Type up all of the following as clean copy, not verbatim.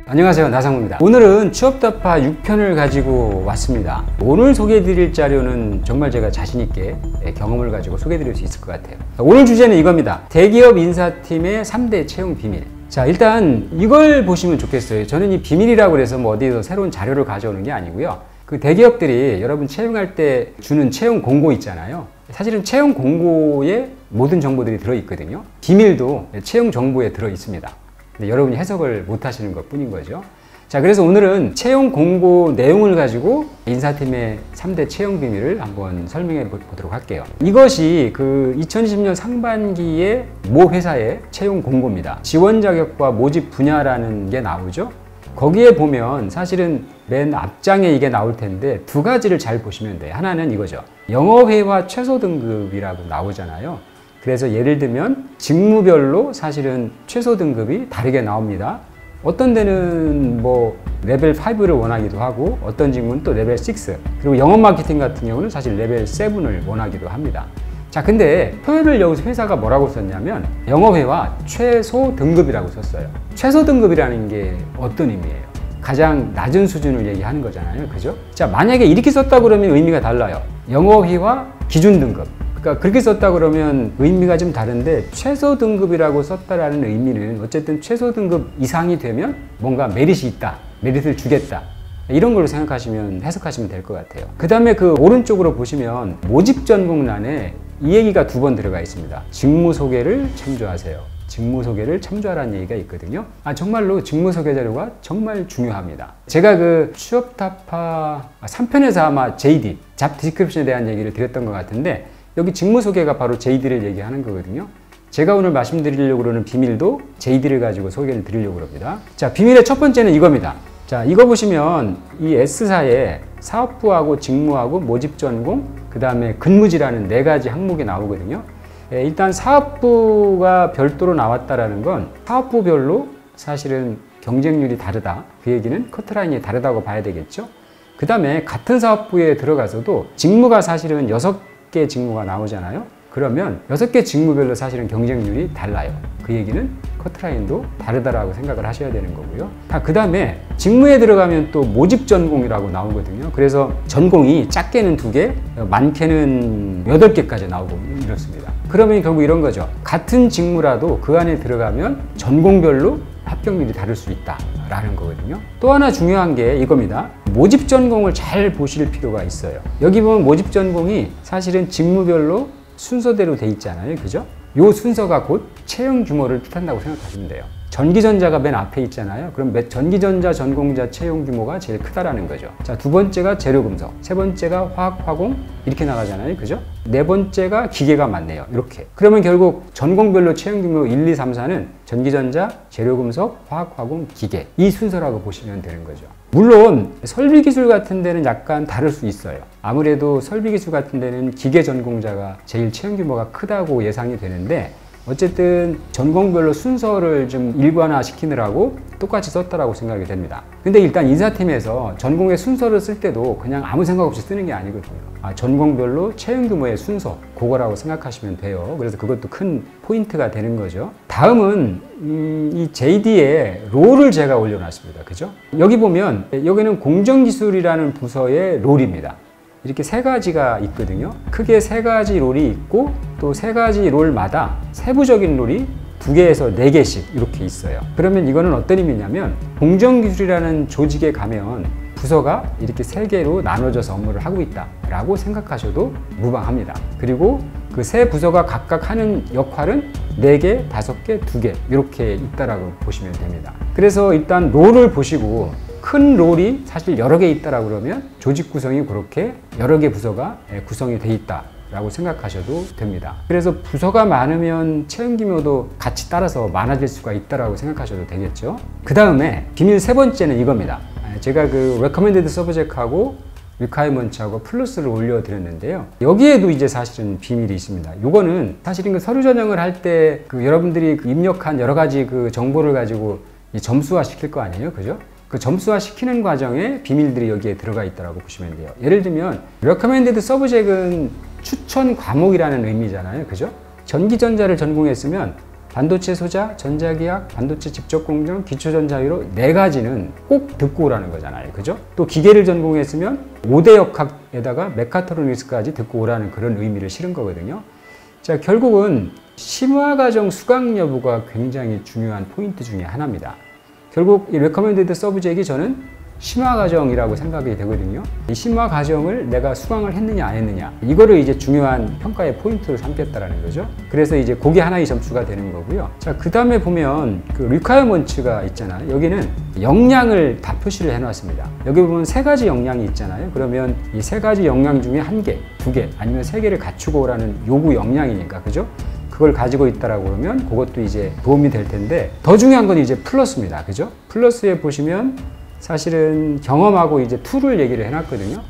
안녕하세요, 나상무입니다. 오늘은 취업타파 6편을 가지고 왔습니다. 오늘 소개해드릴 자료는 정말 제가 자신있게 경험을 가지고 소개해드릴 수 있을 것 같아요. 오늘 주제는 이겁니다. 대기업 인사팀의 3대 채용 비밀. 자, 일단 이걸 보시면 좋겠어요. 저는 이 비밀이라고 해서 뭐 어디서 새로운 자료를 가져오는 게 아니고요. 그 대기업들이 여러분 채용할 때 주는 채용 공고 있잖아요. 사실은 채용 공고에 모든 정보들이 들어있거든요. 비밀도 채용 정보에 들어있습니다. 근데 여러분이 해석을 못 하시는 것 뿐인 거죠. 자, 그래서 오늘은 채용 공고 내용을 가지고 인사팀의 3대 채용 비밀을 한번 설명해 보도록 할게요. 이것이 그 2020년 상반기에 모 회사의 채용 공고입니다. 지원 자격과 모집 분야라는 게 나오죠. 거기에 보면 사실은 맨 앞장에 이게 나올 텐데 두 가지를 잘 보시면 돼요. 하나는 이거죠. 영어회화 최소 등급이라고 나오잖아요. 그래서 예를 들면 직무별로 사실은 최소 등급이 다르게 나옵니다. 어떤 데는 뭐 레벨 5를 원하기도 하고 어떤 직무는 또 레벨 6, 그리고 영업 마케팅 같은 경우는 사실 레벨 7을 원하기도 합니다. 자, 근데 표현을 여기서 회사가 뭐라고 썼냐면 영어회화 최소 등급이라고 썼어요. 최소 등급이라는 게 어떤 의미예요? 가장 낮은 수준을 얘기하는 거잖아요, 그죠? 자, 만약에 이렇게 썼다 그러면 의미가 달라요. 영어회화 기준 등급. 그러니까 그렇게 썼다 그러면 의미가 좀 다른데, 최소 등급이라고 썼다라는 의미는 어쨌든 최소 등급 이상이 되면 뭔가 메릿이 있다, 메릿을 주겠다, 이런 걸로 생각하시면, 해석하시면 될 것 같아요. 그 다음에 그 오른쪽으로 보시면 모집 전공란에 이 얘기가 두 번 들어가 있습니다. 직무 소개를 참조하세요. 직무 소개를 참조하라는 얘기가 있거든요. 정말로 직무 소개 자료가 정말 중요합니다. 제가 그 취업타파 3편에서 아마 JD, 잡 디스크립션에 대한 얘기를 드렸던 것 같은데, 여기 직무 소개가 바로 JD를 얘기하는 거거든요. 제가 오늘 말씀드리려고 그러는 비밀도 JD를 가지고 소개를 드리려고 합니다. 자, 비밀의 첫 번째는 이겁니다. 자, 이거 보시면 이 S사에 사업부하고 직무하고 모집 전공, 그 다음에 근무지라는 네 가지 항목이 나오거든요. 일단 사업부가 별도로 나왔다라는 건 사업부별로 사실은 경쟁률이 다르다, 그 얘기는 커트라인이 다르다고 봐야 되겠죠. 그 다음에 같은 사업부에 들어가서도 직무가 사실은 6개 직무가 나오잖아요. 그러면 6개 직무별로 사실은 경쟁률이 달라요. 그 얘기는 커트라인도 다르다라고 생각을 하셔야 되는 거고요. 그 다음에 직무에 들어가면 또 모집 전공이라고 나오거든요. 그래서 전공이 작게는 2개, 많게는 8개까지 나오고 이렇습니다. 그러면 결국 이런 거죠. 같은 직무라도 그 안에 들어가면 전공별로 합격률이 다를 수 있다라는 거거든요. 또 하나 중요한 게 이겁니다. 모집 전공을 잘 보실 필요가 있어요. 여기 보면 모집 전공이 사실은 직무별로 순서대로 돼 있잖아요, 그죠? 요 순서가 곧 채용 규모를 뜻한다고 생각하시면 돼요. 전기전자가 맨 앞에 있잖아요. 그럼 전기전자 전공자 채용 규모가 제일 크다라는 거죠. 자, 두 번째가 재료금속, 세 번째가 화학화공, 이렇게 나가잖아요, 그죠? 네 번째가 기계가 많네요, 이렇게. 그러면 결국 전공별로 채용 규모 1, 2, 3, 4는 전기전자, 재료금속, 화학화공, 기계, 이 순서라고 보시면 되는 거죠. 물론 설비기술 같은 데는 약간 다를 수 있어요. 아무래도 설비기술 같은 데는 기계 전공자가 제일 채용 규모가 크다고 예상이 되는데, 어쨌든 전공별로 순서를 좀 일관화 시키느라고 똑같이 썼다라고 생각이 됩니다. 근데 일단 인사팀에서 전공의 순서를 쓸 때도 그냥 아무 생각 없이 쓰는 게 아니거든요. 전공별로 채용 규모의 순서, 그거라고 생각하시면 돼요. 그래서 그것도 큰 포인트가 되는 거죠. 다음은 이 JD에 롤을 제가 올려놨습니다. 그죠? 여기 보면 여기는 공정기술이라는 부서의 롤입니다. 이렇게 세 가지가 있거든요. 크게 세 가지 롤이 있고, 또 세 가지 롤마다 세부적인 롤이 2개에서 4개씩 이렇게 있어요. 그러면 이거는 어떤 의미냐면, 공정기술이라는 조직에 가면 부서가 이렇게 3개로 나눠져서 업무를 하고 있다라고 생각하셔도 무방합니다. 그리고 그 세 부서가 각각 하는 역할은 4개, 5개, 2개 이렇게 있다라고 보시면 됩니다. 그래서 일단 롤을 보시고, 큰 롤이 사실 여러 개 있다라고 그러면 조직 구성이 그렇게 여러 개 부서가 구성이 돼 있다라고 생각하셔도 됩니다. 그래서 부서가 많으면 채용 규모도 같이 따라서 많아질 수가 있다라고 생각하셔도 되겠죠. 그 다음에 비밀 세 번째는 이겁니다. 제가 그 recommended subject하고 requirement하고 플러스를 올려드렸는데요. 여기에도 이제 사실은 비밀이 있습니다. 요거는 사실은 그 서류 전형을 할 때 그 여러분들이 그 입력한 여러 가지 그 정보를 가지고 이 점수화 시킬 거 아니에요, 그죠? 그 점수화 시키는 과정에 비밀들이 여기에 들어가 있다고 보시면 돼요. 예를 들면 recommended subject은 추천 과목이라는 의미잖아요, 그죠? 전기전자를 전공했으면 반도체 소자, 전자기학, 반도체 직접공정, 기초전자위로 4가지는 꼭 듣고 오라는 거잖아요. 그죠? 또 기계를 전공했으면 5대 역학에다가 메카트로닉스까지 듣고 오라는 그런 의미를 실은 거거든요. 자, 결국은 심화과정 수강 여부가 굉장히 중요한 포인트 중에 하나입니다. 결국 이 레커멘디드 서브젝이 저는 심화과정이라고 생각이 되거든요. 이 심화과정을 내가 수강을 했느냐 안 했느냐, 이거를 이제 중요한 평가의 포인트로 삼겠다라는 거죠. 그래서 이제 그게 하나의 점수가 되는 거고요. 자, 그 다음에 보면 그 리퀘어먼츠가 있잖아요. 여기는 역량을 다 표시를 해놨습니다. 여기 보면 3가지 역량이 있잖아요. 그러면 이 3가지 역량 중에 1개, 2개, 아니면 3개를 갖추고 오라는 요구 역량이니까, 그죠? 그걸 가지고 있다라고 그러면 그것도 이제 도움이 될 텐데, 더 중요한 건 이제 플러스입니다. 그죠? 플러스에 보시면 사실은 경험하고 이제 툴을 얘기를 해놨거든요.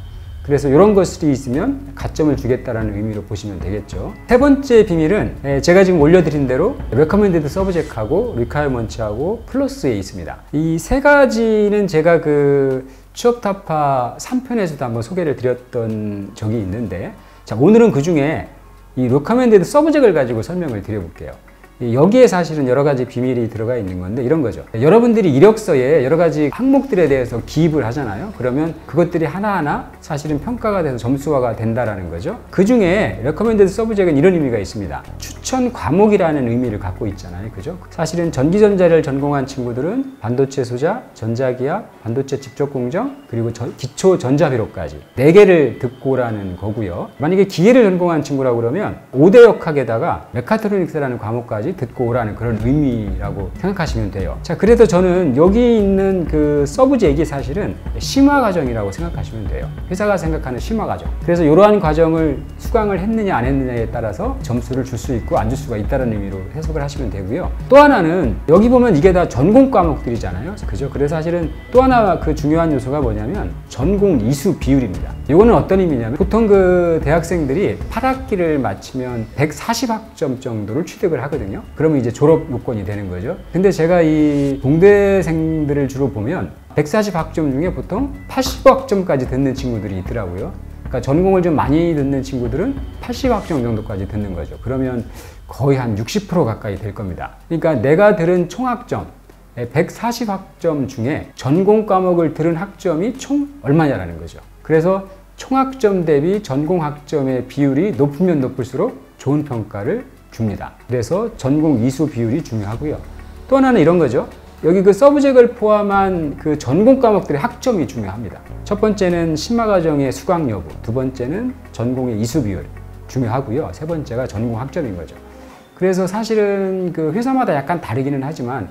그래서 이런 것들이 있으면 가점을 주겠다라는 의미로 보시면 되겠죠. 3번째 비밀은 제가 지금 올려드린 대로 recommended subject하고 requirement하고 플러스에 있습니다. 이 3가지는 제가 그 취업타파 3편에서도 한번 소개를 드렸던 적이 있는데, 자, 오늘은 그 중에 이 recommended subject을 가지고 설명을 드려볼게요. 여기에 사실은 여러 가지 비밀이 들어가 있는 건데, 이런 거죠. 여러분들이 이력서에 여러 가지 항목들에 대해서 기입을 하잖아요. 그러면 그것들이 하나하나 사실은 평가가 돼서 점수화가 된다라는 거죠. 그 중에 recommended subject은 이런 의미가 있습니다. 추천 과목이라는 의미를 갖고 있잖아요. 그죠? 사실은 전기전자를 전공한 친구들은 반도체 소자, 전자기학, 반도체 직접공정, 그리고 기초 전자회로까지 4개를 듣고 오라는 거고요. 만약에 기계를 전공한 친구라고 그러면 5대 역학에다가 메카트로닉스라는 과목까지 듣고 오라는 그런 의미라고 생각하시면 돼요. 자, 그래서 저는 여기 있는 그 서브젝이 사실은 심화 과정이라고 생각하시면 돼요. 회사가 생각하는 심화 과정. 그래서 이러한 과정을 수강을 했느냐 안 했느냐에 따라서 점수를 줄 수 있고 안 줄 수가 있다는 의미로 해석을 하시면 되고요. 또 하나는 여기 보면 이게 다 전공 과목들이잖아요. 그죠? 그래서 사실은 또 하나 그 중요한 요소가 뭐냐면 전공 이수 비율입니다. 이거는 어떤 의미냐면, 보통 그 대학생들이 8학기를 마치면 140학점 정도를 취득을 하거든요. 그러면 이제 졸업 요건이 되는 거죠. 근데 제가 이 공대생들을 주로 보면 140학점 중에 보통 80학점까지 듣는 친구들이 있더라고요. 그러니까 전공을 좀 많이 듣는 친구들은 80학점 정도까지 듣는 거죠. 그러면 거의 한 60% 가까이 될 겁니다. 그러니까 내가 들은 총학점 140학점 중에 전공 과목을 들은 학점이 총 얼마냐라는 거죠. 그래서 총학점 대비 전공 학점의 비율이 높으면 높을수록 좋은 평가를 줍니다. 그래서 전공 이수 비율이 중요하고요. 또 하나는 이런 거죠. 여기 그 서브젝을 포함한 그 전공 과목들의 학점이 중요합니다. 첫 번째는 심화과정의 수강 여부, 두 번째는 전공의 이수 비율 중요하고요. 세 번째가 전공 학점인 거죠. 그래서 사실은 그 회사마다 약간 다르기는 하지만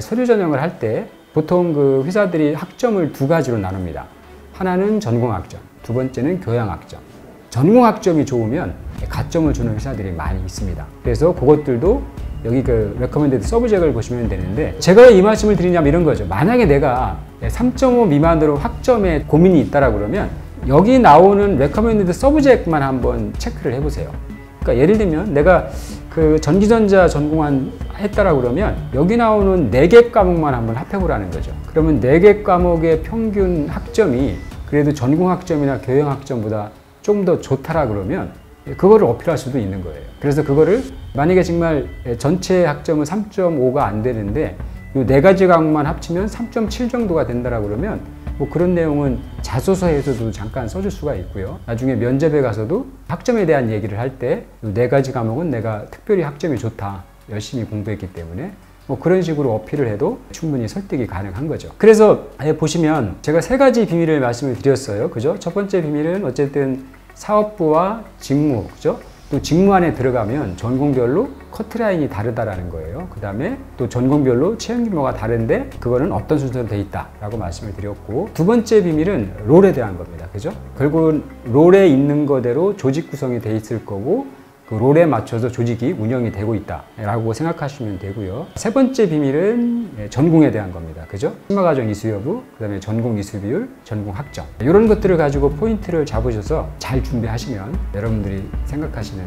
서류 전형을 할 때 보통 그 회사들이 학점을 2가지로 나눕니다. 하나는 전공 학점, 두 번째는 교양 학점. 전공 학점이 좋으면 가점을 주는 회사들이 많이 있습니다. 그래서 그것들도 여기 그 recommended subject을 보시면 되는데, 제가 이 말씀을 드리냐면 이런 거죠. 만약에 내가 3.5 미만으로 학점에 고민이 있다라 그러면 여기 나오는 recommended subject만 한번 체크를 해보세요. 그러니까 예를 들면 내가 그 전기전자 했다라 그러면 여기 나오는 4개 과목만 한번 합해보라는 거죠. 그러면 4개 과목의 평균 학점이 그래도 전공 학점이나 교양 학점보다 좀 더 좋다라 그러면 그거를 어필할 수도 있는 거예요. 그래서 그거를 만약에 정말 전체 학점은 3.5가 안 되는데 이 4가지 과목만 합치면 3.7 정도가 된다라 그러면 뭐 그런 내용은 자소서에서도 잠깐 써줄 수가 있고요. 나중에 면접에 가서도 학점에 대한 얘기를 할 때 이 4가지 과목은 내가 특별히 학점이 좋다, 열심히 공부했기 때문에 뭐 그런 식으로 어필을 해도 충분히 설득이 가능한 거죠. 그래서 보시면 제가 3가지 비밀을 말씀을 드렸어요. 그죠? 첫 번째 비밀은 어쨌든 사업부와 직무, 그죠? 또 직무 안에 들어가면 전공별로 커트라인이 다르다라는 거예요. 그 다음에 또 전공별로 채용 규모가 다른데 그거는 어떤 순서로 돼 있다라고 말씀을 드렸고, 두 번째 비밀은 롤에 대한 겁니다. 그죠? 결국은 롤에 있는 거대로 조직 구성이 돼 있을 거고 그 롤에 맞춰서 조직이 운영이 되고 있다라고 생각하시면 되고요. 세 번째 비밀은 전공에 대한 겁니다. 그죠? 심화과정 이수 여부, 그 다음에 전공 이수 비율, 전공 학점, 이런 것들을 가지고 포인트를 잡으셔서 잘 준비하시면 여러분들이 생각하시는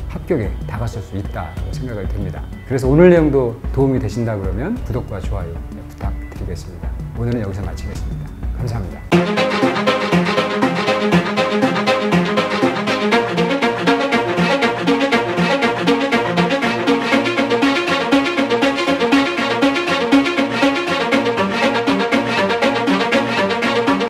합격에 다가설 수 있다고 생각을 됩니다. 그래서 오늘 내용도 도움이 되신다 그러면 구독과 좋아요 부탁드리겠습니다. 오늘은 여기서 마치겠습니다. 감사합니다.